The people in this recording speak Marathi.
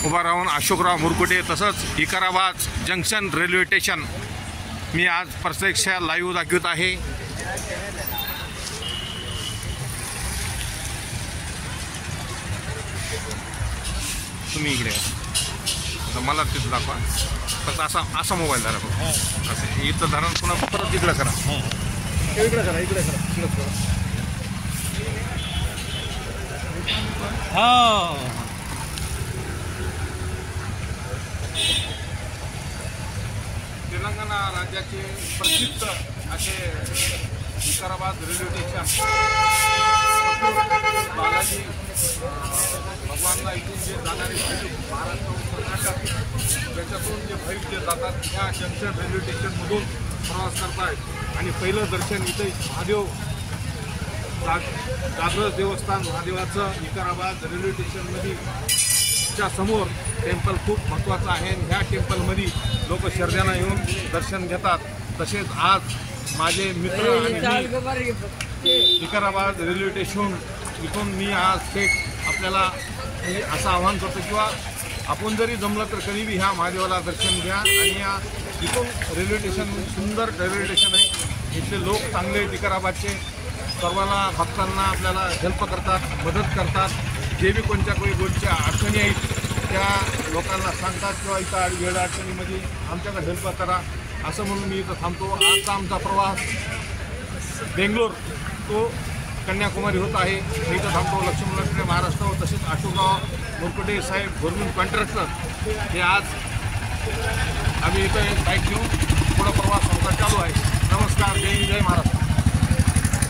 उभा राहून अशोकराव मुरकुटे तसंच विकाराबाद जंक्शन रेल्वे स्टेशन मी आज प्रत्यक्ष लाईव्ह दाखवत आहे। तुम्ही इकडे आता मला तिथं दाखवा, फक्त असा मोबाईल धरा बघा, असं इथं धरण पुन्हा परत इकडे करा, इकडे करा, इकडे करा, हा तेलंगणा राज्याचे प्रसिद्ध असे विकाराबाद रेल्वे स्टेशन बालाजी भगवानला इथून जे जाणारे भाविक महाराष्ट्र कर्नाटक त्याच्यातून जे भाविक जे जातात ह्या जंक्शन रेल्वे स्टेशनमधून प्रवास करतायत आणि पहिलं दर्शन इथे महादेव जागृत देवस्थान महादेवाचं विकाराबाद रेल्वे स्टेशनमध्ये च्या समोर टेम्पल खूप महत्त्वाचं आहे आणि ह्या टेम्पलमध्ये लोक श्रद्धेनं येऊन दर्शन घेतात। तसेच आज माझे मित्र आणि विकाराबाद रेल्वे स्टेशन इथून मी आज थेट आपल्याला असं आवाहन करतो किंवा आपण जरी जमलं तर कधी बी ह्या महादेवाला दर्शन घ्या आणि या इथून रेल्वे स्टेशन सुंदर रेल्वे स्टेशन आहे, इथले लोक चांगले विकाराबादचे सर्वांना भक्तांना आपल्याला हेल्प करतात, मदत करतात, जे बी कोणत्या काही गोष्टीच्या अडचणी आहेत त्या लोकांना सांगतात किंवा इथं वेळ अडचणीमध्ये आमच्याकडे हेल्प करा असं म्हणून मी इथं थांबतो। आजचा आमचा प्रवास बेंगलोर तो कन्याकुमारी होत आहे, मी इथं थांबतो। लक्ष्मण महाराष्ट्र तसेच अशोकराव मुरकुटे साहेब गव्हर्नमेंट कॉन्ट्रॅक्टर हे आज आम्ही इथं बाईक घेऊन पुढं प्रवास आमचा चालू आहे। नमस्कार, जय